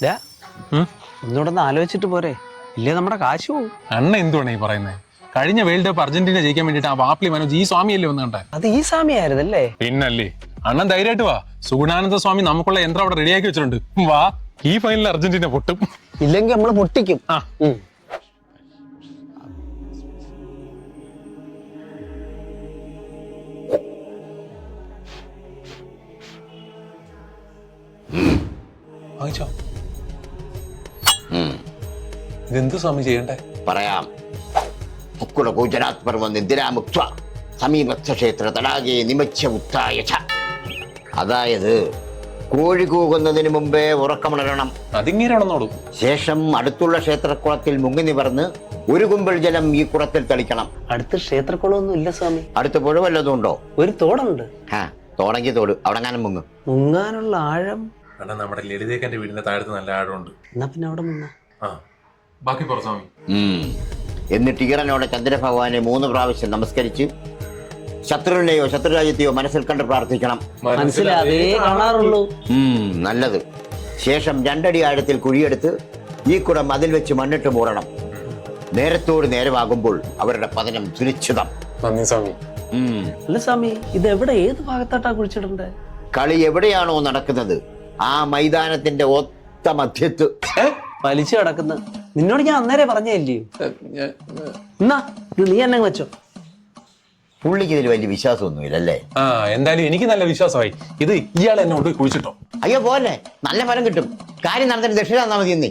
ഒന്നുകൂടെ ഒന്ന് ആലോചിച്ചിട്ട് പോരെ, ഇല്ലേ നമ്മുടെ കാശ് പോവും. അണ്ണ എന്തുവാണ് ഈ പറയുന്നത്? കഴിഞ്ഞ വേൾഡ് കപ്പ് അർജന്റീന ജയിക്കാൻ വേണ്ടിട്ട് ആ വാപ്ലി മനോജ് ഈ സ്വാമിയല്ലേ വന്ന് കണ്ടേ? അത് ഈ സ്വാമിയായിരുന്നല്ലേ? പിന്നല്ലേ. അണ്ണൻ ധൈര്യമായിട്ട് വാ, സുഗുണാനന്ദ സ്വാമി നമുക്കുള്ള യന്ത്രം അവിടെ റെഡിയാക്കി വെച്ചിട്ടുണ്ട്. വാ, ഈ ഫൈനലിൽ അർജന്റീന പൊട്ടും. ഇല്ലെങ്കിൽ നമ്മള് പൊട്ടിക്കും. വാങ്ങിച്ചോ. ഇതെന്ത് സ്വാമി ചെയ്യണ്ടേ? പറയാം. ഗുജറാത്ത് പർവ്വം നിദ്രാമുക്ത സമീപസ്ഥ ക്ഷേത്ര തടാകെ നിമജ്ജ ഉത്തായ ച. അതായത് കോഴി കൂകുന്നതിന് മുമ്പേ ഉറക്കമുണരണം. അതിങ്ങനെയാണെന്നോളൂ. ശേഷം അടുത്തുള്ള ക്ഷേത്രക്കുളത്തിൽ മുങ്ങി നിവർന്ന് ഒരു കുമ്പിൾ ജലം ഈ കുളത്തിൽ തളിക്കണം. അടുത്ത് ക്ഷേത്രക്കുളമൊന്നും ഇല്ല സ്വാമി. അടുത്ത് പുഴ വല്ലതും ഉണ്ടോ? ഒരു തോടുണ്ട്. തോടെങ്കിൽ തോട്, അവിടെ ഞാനും മുങ്ങും. മുങ്ങാനുള്ള ആഴം അണ്ണാ നമ്മുടെ ലളിതേക്കന്റെ വീടിന്റെ താഴത്ത് നല്ല ആഴമുണ്ട്. എന്നാ പിന്നെ അവിടെ മുങ്ങ. ബാക്കി പറ സ്വാമി. എന്നിട്ട് ഈറനോടെ ചന്ദ്രഭഗവാനെ 3 പ്രാവശ്യം നമസ്കരിച്ച് ശത്രുവിനെയോ ശത്രുരാജ്യത്തെയോ മനസ്സിൽ കണ്ട് പ്രാർത്ഥിക്കണം. മനസ്സിലാതേ കാണാറുള്ളൂ. നല്ലത്. ശേഷം 2 അടി ആഴത്തിൽ കുഴിയെടുത്ത് ഈ കുടം അതിൽ വെച്ച് മണ്ണിട്ട് മൂടണം. നേരത്തോട് നേരമാകുമ്പോൾ അവരുടെ പതനം സുനിശ്ചിതം. നന്ദി സ്വാമി. അല്ല സ്വാമി, ഇത് എവിടെ, ഏത് ഭാഗത്തായിട്ടാ കുഴിച്ചിടണ്ടേ? കളി എവിടെയാണോ നടക്കുന്നത് ആ മൈതാനത്തിന്റെ ഒത്ത മധ്യത്ത്. വലിച്ചു കിടക്കുന്ന നിന്നോട് ഞാൻ അന്നേരെ പറഞ്ഞല്ലയോ? എന്നാ ഇത് നീ എന്നെ വെച്ചോ. പുള്ളിക്ക് ഇതിൽ വലിയ വിശ്വാസമൊന്നുമില്ലല്ലേ? എന്തായാലും എനിക്ക് നല്ല വിശ്വാസമായി. ഇത് ഇയാൾ എന്നോട് കുഴിച്ചിട്ടോ? അയ്യോ പോലെ, നല്ല ഫലം കിട്ടും. കാര്യം നടന്നിട്ട് ദക്ഷിണ തന്നാ മതി എന്നേ.